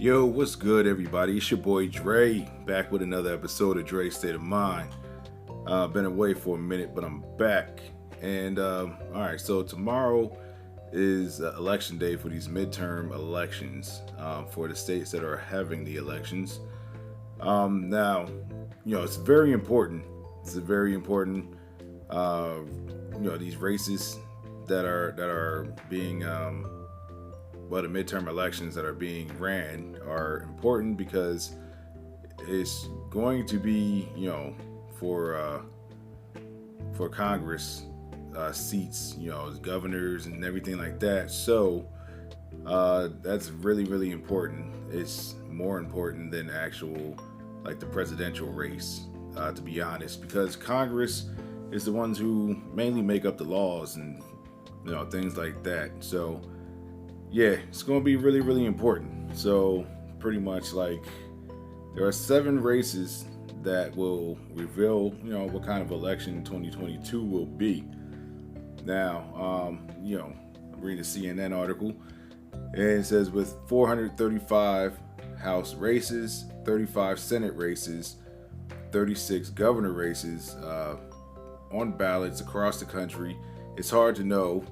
Yo, what's good, everybody? It's your boy Dre, back with another episode of Dre's State of Mind. Been away for a minute, but I'm back. And all right, so tomorrow is election day for these midterm elections for the states that are having the elections. Now, it's very important. It's a very important. These races that are being the midterm elections that are being ran are important because it's going to be, for Congress seats, governors and everything like that. So that's really, really important. It's more important than actual, like the presidential race, to be honest, because Congress is the ones who mainly make up the laws and, things like that. So yeah, it's going to be really, really important. So pretty much like there are 7 races that will reveal, what kind of election 2022 will be. Now, I'm reading a CNN article, and it says with 435 House races, 35 Senate races, 36 governor races on ballots across the country, it's hard to know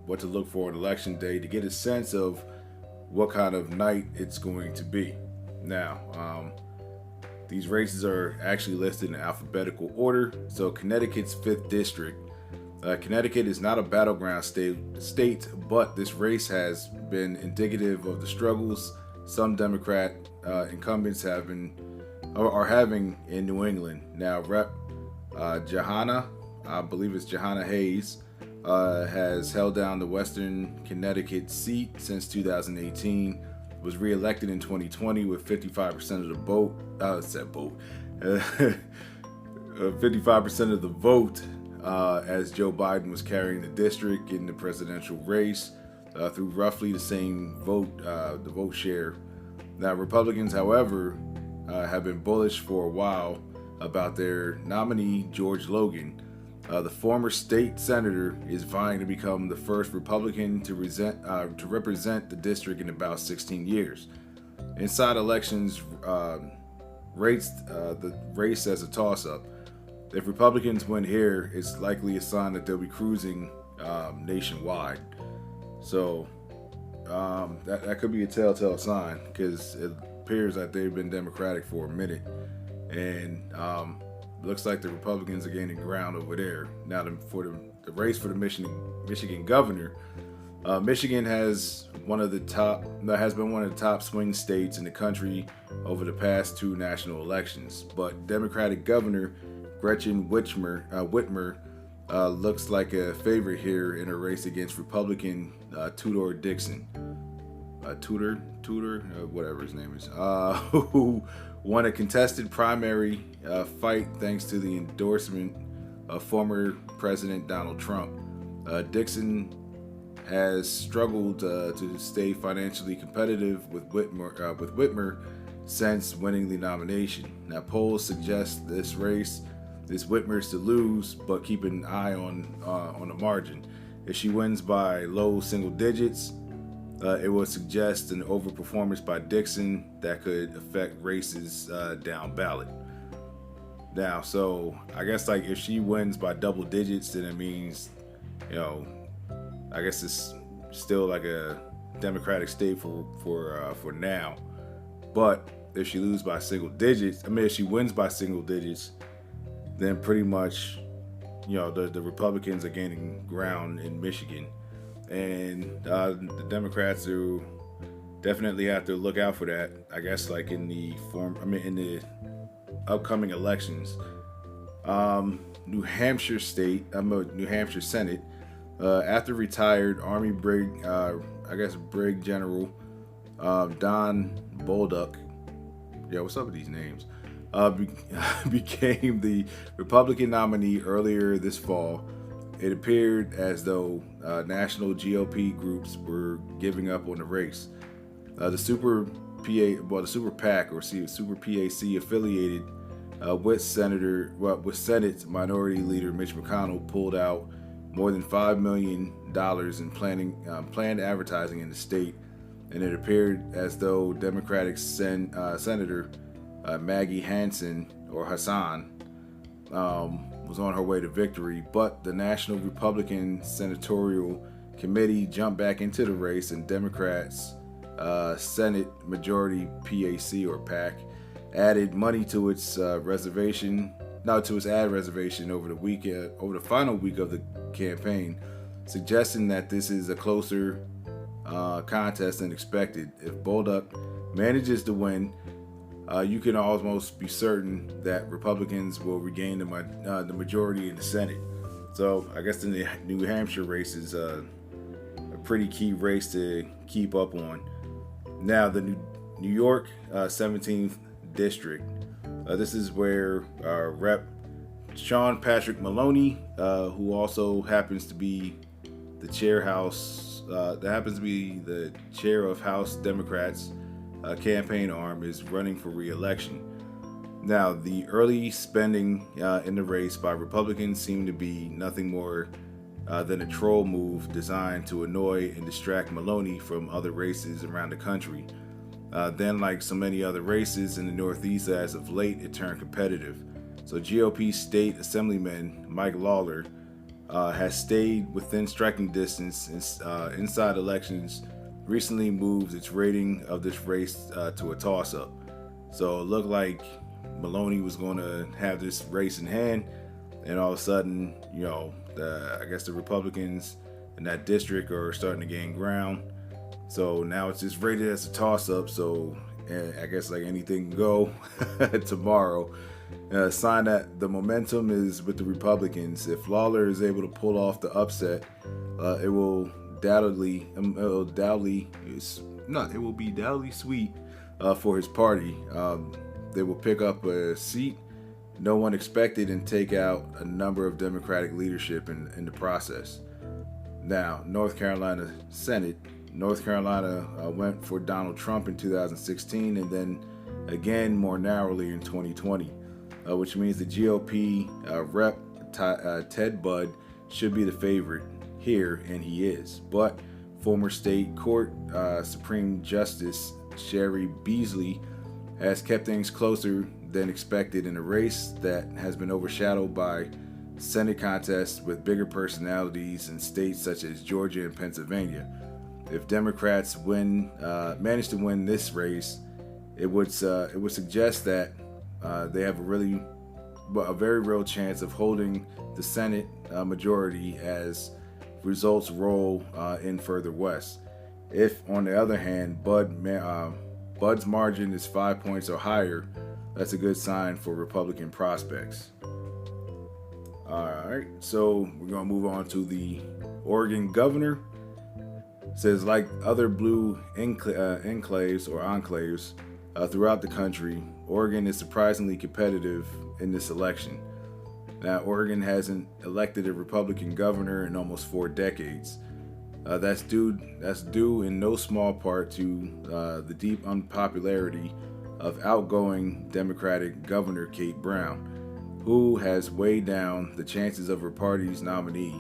what to look for on election day to get a sense of what kind of night it's going to be. Now, these races are actually listed in alphabetical order. So Connecticut's 5th district. Connecticut is not a battleground state, but this race has been indicative of the struggles some Democrat incumbents are having in New England. Now, Rep. Johanna, I believe it's Johanna Hayes, has held down the Western Connecticut seat since 2018. Was reelected in 2020 with 55% of the vote. 55% of the vote, as Joe Biden was carrying the district in the presidential race through roughly the same the vote share. Now, Republicans, however, have been bullish for a while about their nominee, George Logan. The former state senator is vying to become the first Republican to represent the district in about 16 years. Inside elections rates the race as a toss-up. If Republicans win here, it's likely a sign that they'll be cruising nationwide. So that could be a telltale sign, because it appears that they've been Democratic for a minute, and looks like the Republicans are gaining ground over there. Now, for the race for the Michigan governor, Michigan has been one of the top swing states in the country over the past 2 national elections. But Democratic Governor Gretchen Whitmer looks like a favorite here in a race against Republican Tudor Dixon. Whatever his name is, who won a contested primary fight thanks to the endorsement of former President Donald Trump. Dixon has struggled to stay financially competitive with Whitmer since winning the nomination. Now, polls suggest this race is Whitmer's to lose, but keep an eye on the margin. If she wins by low single digits, it would suggest an overperformance by Dixon that could affect races down ballot. Now, so I guess like if she wins by double digits, then it means, I guess it's still like a Democratic state for now. But if she loses by single digits, if she wins by single digits, then pretty much, the Republicans are gaining ground in Michigan. And the Democrats will definitely have to look out for that. I guess like in the upcoming elections. New Hampshire Senate. After retired Army Brig General Don Bolduc. Yeah, what's up with these names? Became the Republican nominee earlier this fall. It appeared as though national GOP groups were giving up on the race. The Super PAC affiliated with Senate Minority Leader Mitch McConnell pulled out more than $5 million in planned advertising in the state and it appeared as though Democratic Senator Maggie Hassan was on her way to victory, but the National Republican Senatorial Committee jumped back into the race, and Democrats Senate Majority PAC added money to its ad reservation over the final week of the campaign, suggesting that this is a closer contest than expected. If Bolduc manages to win, you can almost be certain that Republicans will regain the majority in the Senate. So I guess the New Hampshire race is a pretty key race to keep up on. Now, the New York 17th District. This is where Rep. Sean Patrick Maloney, who also happens to be the chair of House Democrats campaign arm, is running for re-election. Now, the early spending in the race by Republicans seemed to be nothing more than a troll move designed to annoy and distract Maloney from other races around the country. Then, like so many other races in the Northeast as of late, it turned competitive. So GOP State Assemblyman Mike Lawler has stayed within striking distance inside elections, recently moved its rating of this race to a toss-up. So it looked like Maloney was going to have this race in hand, and all of a sudden, I guess the Republicans in that district are starting to gain ground. So now it's just rated as a toss-up. So I guess like anything can go tomorrow. Sign that the momentum is with the Republicans. If Lawler is able to pull off the upset, it will be doubly sweet for his party. They will pick up a seat no one expected and take out a number of Democratic leadership in the process. Now, North Carolina Senate. North Carolina went for Donald Trump in 2016 and then again more narrowly in 2020, which means the GOP Rep. Ted Budd should be the favorite here, and he is. But former state court Supreme Justice Sherry Beasley has kept things closer than expected in a race that has been overshadowed by Senate contests with bigger personalities in states such as Georgia and Pennsylvania. If Democrats manage to win this race, it would suggest that they have a very real chance of holding the Senate majority as results roll in further west. If, on the other hand, Bud's margin is 5 points or higher, that's a good sign for Republican prospects. All right, so we're going to move on to the Oregon governor. It says, like other blue enclaves throughout the country, Oregon is surprisingly competitive in this election. Now, Oregon hasn't elected a Republican governor in almost 4 decades. That's due in no small part to the deep unpopularity of outgoing Democratic Governor Kate Brown, who has weighed down the chances of her party's nominee,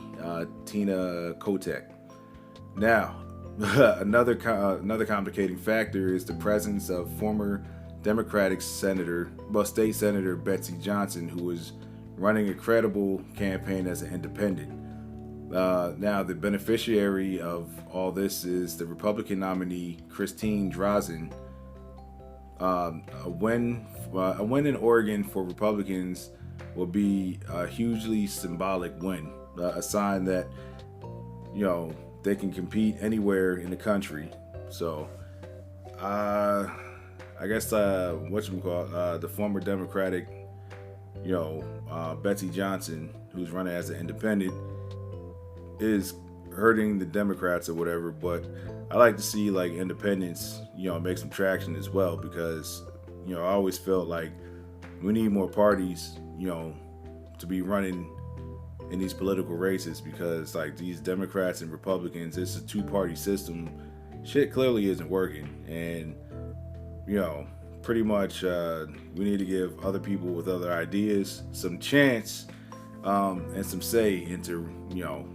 Tina Kotek. Now, another complicating factor is the presence of former Democratic State Senator Betsy Johnson, who is running a credible campaign as an independent. Now, the beneficiary of all this is the Republican nominee Christine Drazen. A win in Oregon for Republicans will be a hugely symbolic win, a sign that they can compete anywhere in the country. So, I guess the former Democratic, Betsy Johnson, who's running as an independent, is hurting the Democrats or whatever. But I like to see like independents, make some traction as well, because I always felt like we need more parties, to be running in these political races, because like these Democrats and Republicans, it's a 2-party system. Shit clearly isn't working, and pretty much we need to give other people with other ideas some chance and some say into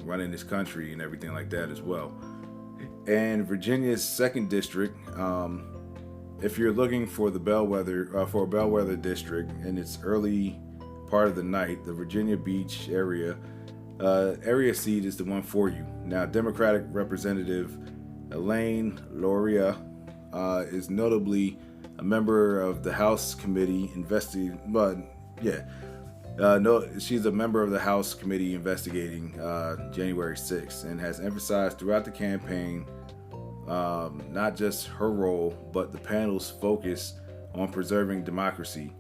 running this country and everything like that as well. And Virginia's second district, if you're looking for the bellwether for a bellwether district in its early part of the night, the Virginia Beach area seat is the one for you. Now, Democratic Representative Elaine Loria is notably a member of the House Committee investigating. But yeah, no, she's a member of the House Committee investigating January 6th, and has emphasized throughout the campaign not just her role, but the panel's focus on preserving democracy.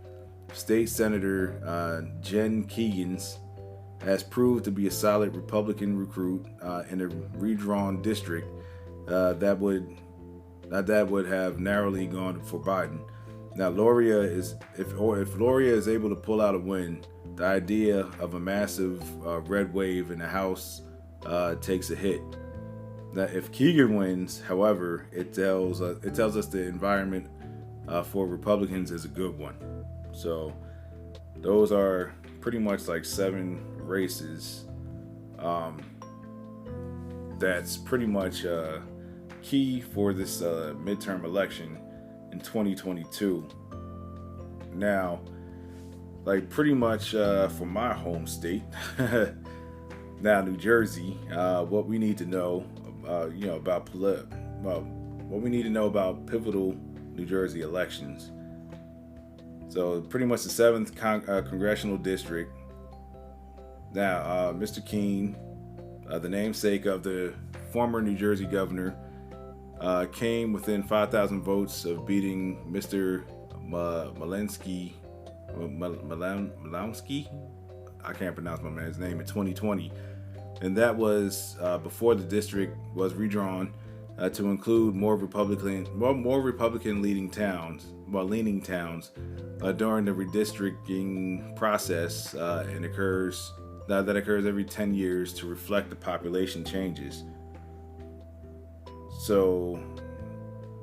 State Senator Jen Keegans has proved to be a solid Republican recruit in a redrawn district that would have narrowly gone for Biden. Now, if Loria is able to pull out a win, the idea of a massive red wave in the House takes a hit. Now, if Keegan wins, however, it tells us the environment for Republicans is a good one. So those are pretty much like 7 races. That's pretty much key for this midterm election in 2022. Now, like pretty much for my home state, now New Jersey, what we need to know, about what we need to know about pivotal New Jersey elections. So pretty much the 7th congressional district. Now, Mr. Keene, the namesake of the former New Jersey governor, came within 5,000 votes of beating Mr. Malensky. I can't pronounce my man's name, in 2020. And that was before the district was redrawn to include more Republican leaning towns during the redistricting process, and that occurs every 10 years to reflect the population changes. So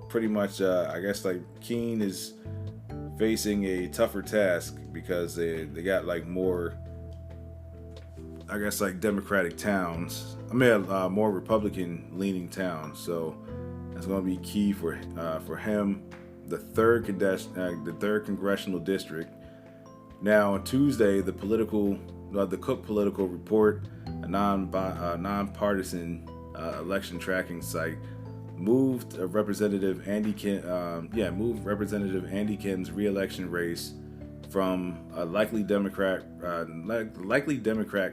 pretty much, I guess like Keene is facing a tougher task because they got like more, I guess, like Democratic towns. More Republican leaning towns. So that's going to be key for him. The third congressional district. Now on Tuesday, the Cook Political Report, a nonpartisan election tracking site, moved Representative Andy Kim's re-election race from a likely Democrat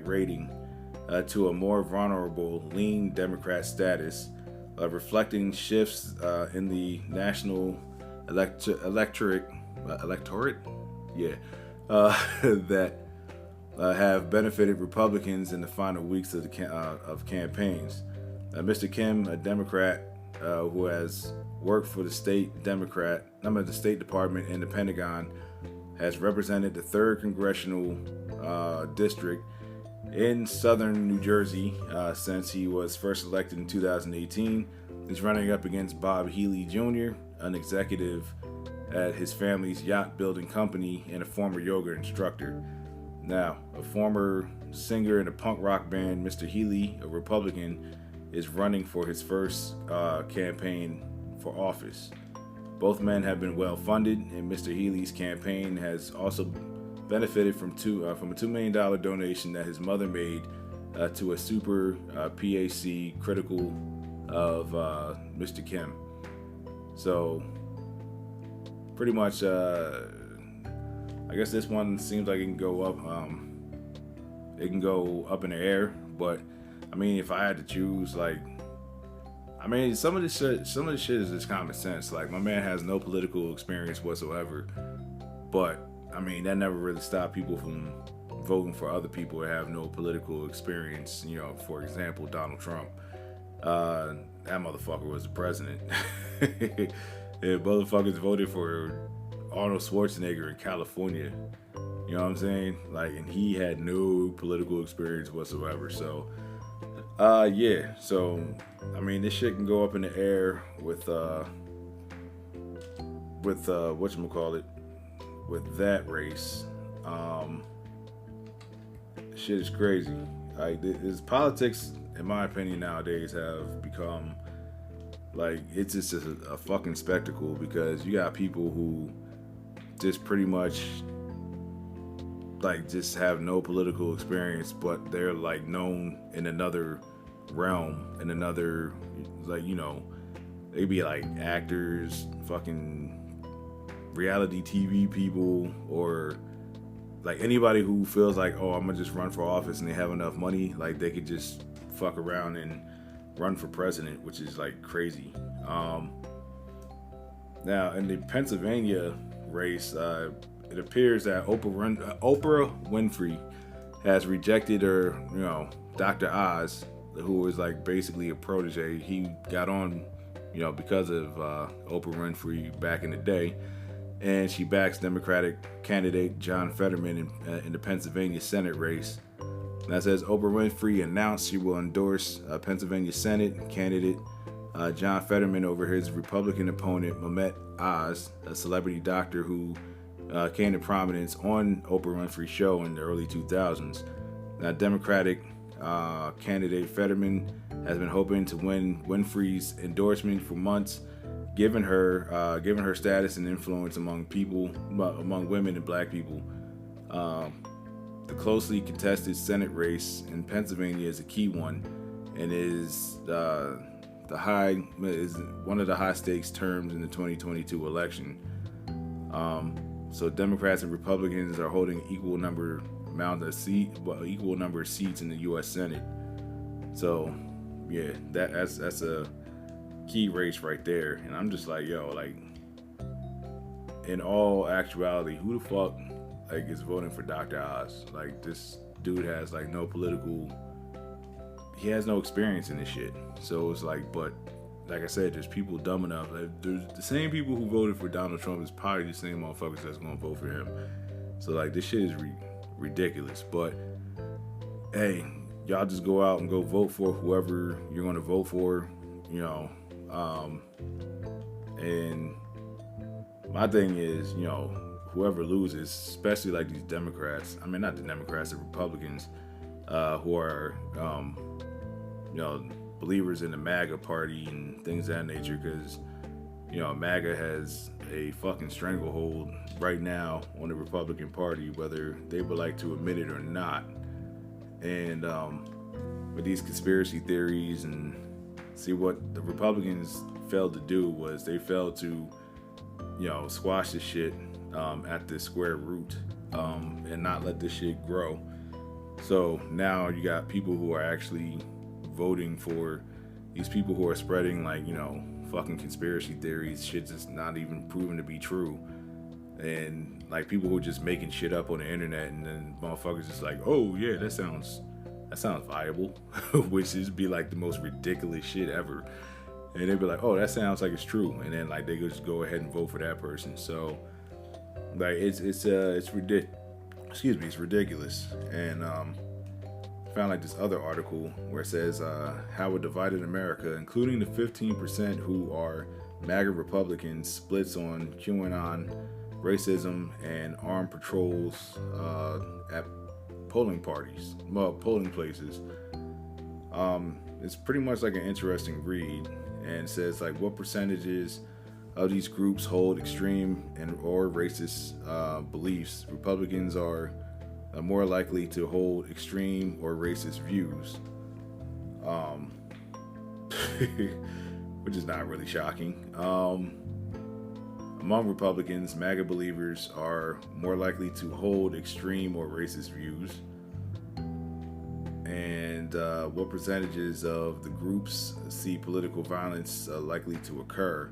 rating to a more vulnerable lean Democrat status, reflecting shifts in the national electorate that have benefited Republicans in the final weeks of campaigns. Mr. Kim, a Democrat who has worked for the State Department and the Pentagon, has represented the 3rd congressional district in southern New Jersey since he was first elected in 2018. He's running up against Bob Healy Jr., an executive at his family's yacht building company and a former yoga instructor. Now, a former singer in a punk rock band, Mr. Healy, a Republican, is running for his first campaign for office. Both men have been well funded, and Mr. Healy's campaign has also benefited from a $2 million donation that his mother made to a super PAC critical of Mr. Kim. So pretty much, I guess this one seems like it can go up. It can go up in the air, but I mean, if I had to choose, some of this shit is just common sense. Like, my man has no political experience whatsoever, but I mean, that never really stopped people from voting for other people that have no political experience. For example, Donald Trump. That motherfucker was the president. Yeah, motherfuckers voted for Arnold Schwarzenegger in California. You know what I'm saying? And he had no political experience whatsoever. So, yeah. So, I mean, this shit can go up in the air with whatchamacallit, with that race. Shit is crazy. This politics, in my opinion, nowadays have become Like, it's just a fucking spectacle because you got people who just pretty much like just have no political experience, but they're like known in another realm, in another, like, they be like actors, fucking reality TV people, or like anybody who feels like, oh, I'm gonna just run for office and they have enough money, like they could just fuck around and run for president, which is like crazy. Now in the Pennsylvania race, it appears that Oprah Winfrey has rejected her, Dr. Oz, who was like basically a protege. He got on, because of Oprah Winfrey back in the day, and she backs Democratic candidate John Fetterman in the Pennsylvania Senate race. That says Oprah Winfrey announced she will endorse Pennsylvania Senate candidate John Fetterman over his Republican opponent Mehmet Oz, a celebrity doctor who came to prominence on Oprah Winfrey's show in the early 2000s. Now, Democratic candidate Fetterman has been hoping to win Winfrey's endorsement for months, given her status and influence among women and black people. The closely contested Senate race in Pennsylvania is a key one, and is one of the high stakes terms in the 2022 election. So Democrats and Republicans are holding equal number of seats in the U.S. Senate. So yeah, that's a key race right there. And I'm just like, yo, like, in all actuality, who the fuck like is voting for Dr. Oz? Like, this dude has like he has no experience in this shit. So it's like, but like I said, there's people dumb enough. There's the same people who voted for Donald Trump is probably the same motherfuckers that's gonna vote for him. So like, this shit is ridiculous. But hey, y'all just go out and go vote for whoever you're gonna vote for, and my thing is, whoever loses, especially like these Democrats, I mean, not the Democrats, the Republicans, who are, believers in the MAGA party and things of that nature, because, MAGA has a fucking stranglehold right now on the Republican Party, whether they would like to admit it or not. And with these conspiracy theories, and see, what the Republicans failed to do was they failed to, squash this shit at the square root, and not let this shit grow. So now you got people who are actually voting for these people who are spreading like, fucking conspiracy theories, shit that's not even proven to be true, and like people who are just making shit up on the internet, and then motherfuckers just like, oh yeah, that sounds viable, which is be like the most ridiculous shit ever, and they'd be like, oh, that sounds like it's true, and then like they just go ahead and vote for that person. So like it's ridiculous. And found like this other article where it says how a divided America, including the 15% who are MAGA Republicans, splits on QAnon, racism, and armed patrols at polling places. It's pretty much like an interesting read, and says like what percentages of these groups hold extreme or racist beliefs. Republicans are more likely to hold extreme or racist views, which is not really shocking. Among Republicans, MAGA believers are more likely to hold extreme or racist views. And what percentages of the groups see political violence likely to occur?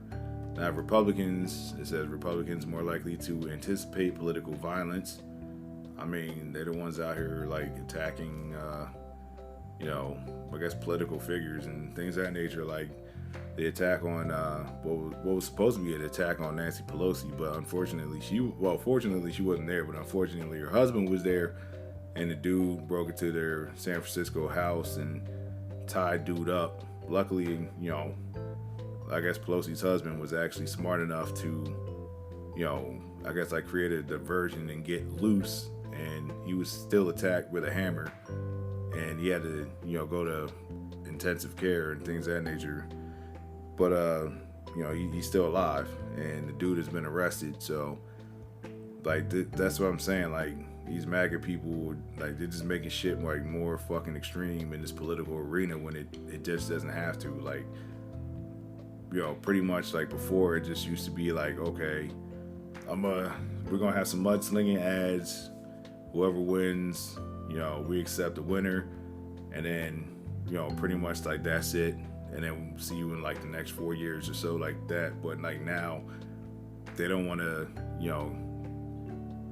Now, Republicans, it says Republicans more likely to anticipate political violence. I mean, they're the ones out here like attacking, I guess political figures and things of that nature. Like the attack on what was supposed to be an attack on Nancy Pelosi, but unfortunately fortunately she wasn't there, but unfortunately her husband was there, and the dude broke into their San Francisco house and tied dude up. Luckily, I guess Pelosi's husband was actually smart enough to, create a diversion and get loose, and he was still attacked with a hammer, and he had to, go to intensive care and things of that nature. but he's still alive, and the dude has been arrested. So like that's what I'm saying. Like these MAGA people, like they're just making shit like more fucking extreme in this political arena when it just doesn't have to. Like pretty much like before, it just used to be like, okay, we're gonna have some mudslinging ads. Whoever wins, we accept the winner, and then pretty much like that's it. And then we'll see you in like the next 4 years or so, like that. But like now, they don't want to,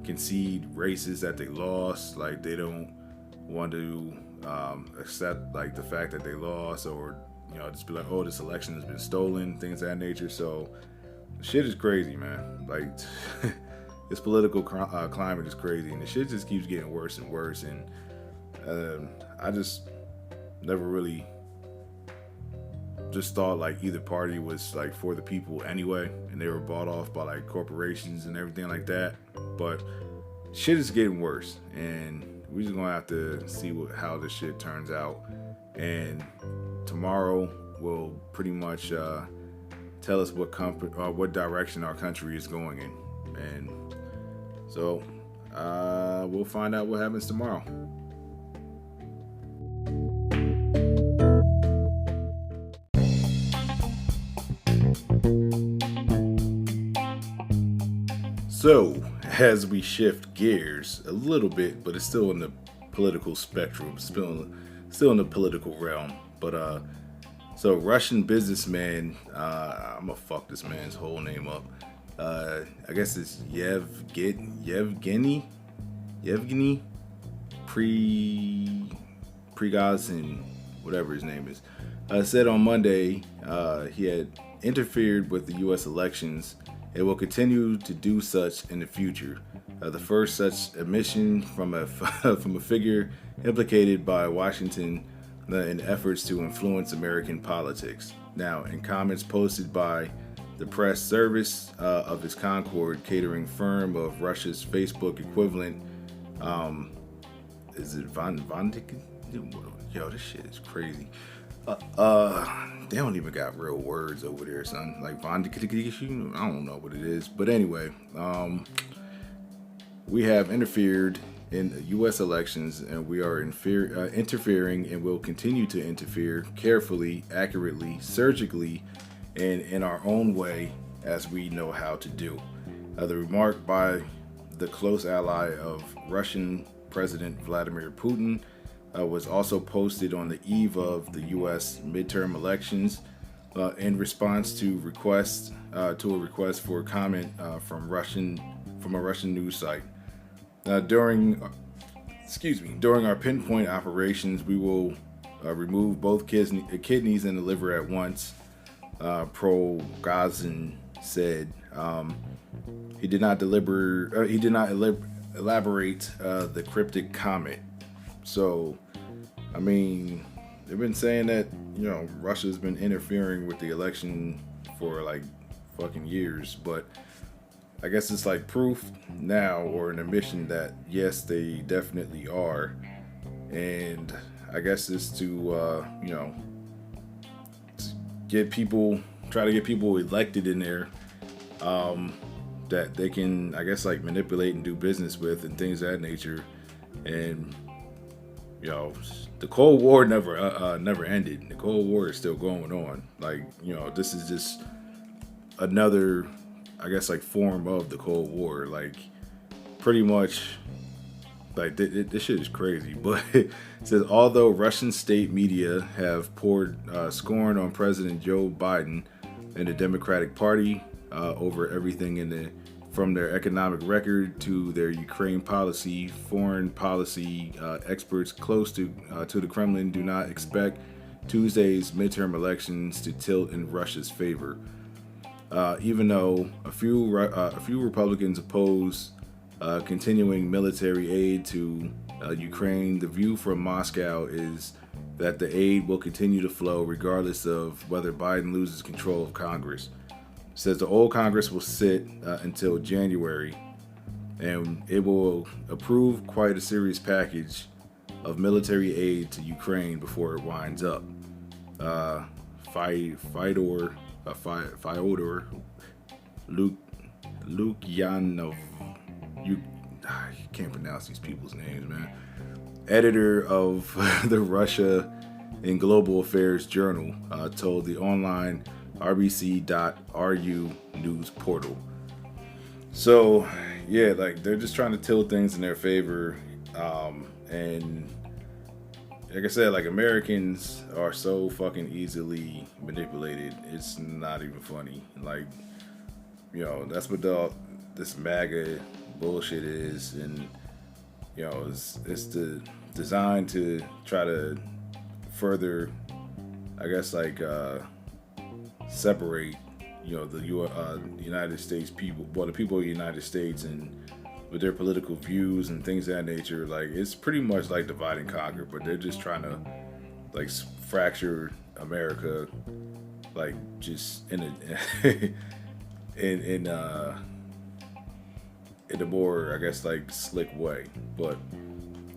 concede races that they lost. Like they don't want to accept like the fact that they lost, or just be like, oh, this election has been stolen, things of that nature. So shit is crazy, man. Like this political climate is crazy, and the shit just keeps getting worse and worse. And I just never really just thought like either party was like for the people anyway, and they were bought off by like corporations and everything like that. But shit is getting worse, and we're just gonna have to see how this shit turns out. And tomorrow will pretty much tell us what direction our country is going in, and so we'll find out what happens tomorrow. So, as we shift gears a little bit, but it's still in the political spectrum, still in the political realm. But so Russian businessman, I'm gonna fuck this man's whole name up. I guess it's Yevgeny Prigozhin, whatever his name is, said on Monday he had interfered with the U.S. elections. It will continue to do such in the future. The first such admission from a from a figure implicated by Washington in efforts to influence American politics. Now, in comments posted by the press service of his Concord catering firm of Russia's Facebook equivalent, is it Vondik? Yo, this shit is crazy. They don't even got real words over there, son. Like Vondik, I don't know what it is, but anyway, we have interfered in U.S. elections, and we are interfering, and will continue to interfere carefully, accurately, surgically, and in our own way as we know how to do. The remark by the close ally of Russian President Vladimir Putin was also posted on the eve of the U.S. midterm elections in response to a request for comment from a Russian news site. During our pinpoint operations, we will remove both kidneys and the liver at once. Prigozhin said. He did not elaborate the cryptic comment. So, I mean, they've been saying that Russia's been interfering with the election for like fucking years, but I guess it's like proof now, or an admission that yes, they definitely are. And I guess it's to try to get people elected in there that they can, I guess, like manipulate and do business with and things of that nature. And the Cold War never ended. The Cold War is still going on. Like, this is just another, I guess, like form of the Cold War. Like, pretty much, like this shit is crazy. But it says, although Russian state media have poured scorn on President Joe Biden and the Democratic Party over everything from their economic record to their Ukraine policy, foreign policy experts close to the Kremlin do not expect Tuesday's midterm elections to tilt in Russia's favor. Even though a few Republicans oppose continuing military aid to Ukraine, the view from Moscow is that the aid will continue to flow regardless of whether Biden loses control of Congress. It says the old Congress will sit until January, and it will approve quite a serious package of military aid to Ukraine before it winds up. Fyodor Fyodor Lukyanov. You can't pronounce these people's names, man. Editor of the Russia and Global Affairs Journal, told the online rbc.ru news portal. So, yeah, like they're just trying to tilt things in their favor. And like I said, like Americans are so fucking easily manipulated. It's not even funny. Like, that's what this MAGA bullshit is. And, it's designed to try to further, I guess, like, separate, the United States people, the people of the United States, and with their political views and things of that nature. Like, it's pretty much like divide and conquer, but they're just trying to, like, fracture America, like, just in a in a more, I guess, like, slick way. But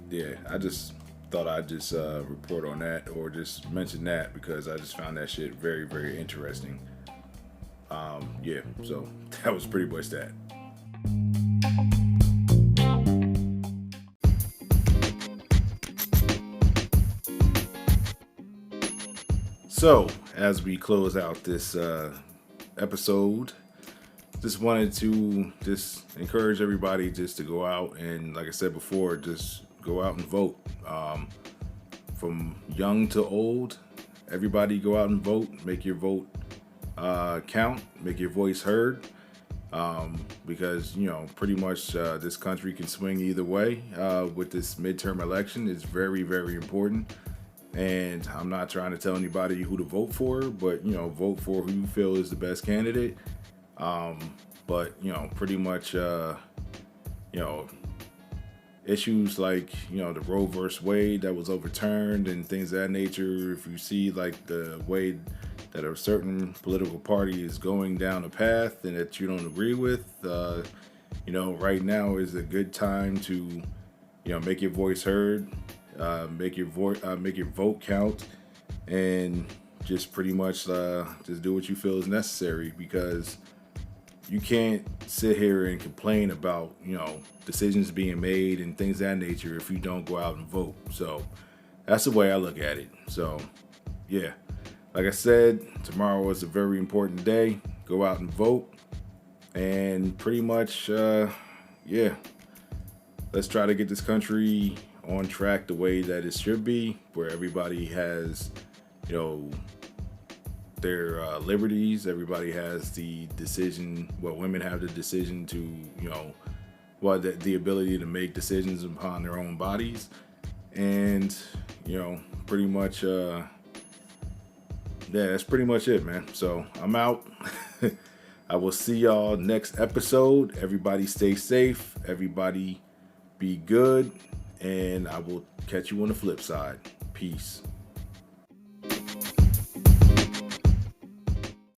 yeah, I just thought I'd just report on that, or just mention that, because I just found that shit very, very interesting. Yeah, so that was pretty much that. So, as we close out this episode, just wanted to just encourage everybody just to go out and, like I said before, just go out and vote. From young to old, everybody go out and vote. Make your vote count. Make your voice heard. Because, pretty much this country can swing either way with this midterm election. It's very, very important. And I'm not trying to tell anybody who to vote for, but, vote for who you feel is the best candidate. But, pretty much, issues like, the Roe versus Wade that was overturned and things of that nature. If you see, like, the way that a certain political party is going down a path and that you don't agree with, right now is a good time to, make your voice heard, make your vote count, and just pretty much just do what you feel is necessary, because you can't sit here and complain about, decisions being made and things of that nature if you don't go out and vote. So that's the way I look at it. So, yeah. Like I said, tomorrow is a very important day. Go out and vote. And pretty much, let's try to get this country on track the way that it should be, where everybody has, their liberties. Everybody has the decision. Well, women have the decision to, the ability to make decisions upon their own bodies. And, pretty much, that's pretty much it, man. So I'm out. I will see y'all next episode. Everybody stay safe. Everybody be good. And I will catch you on the flip side. Peace.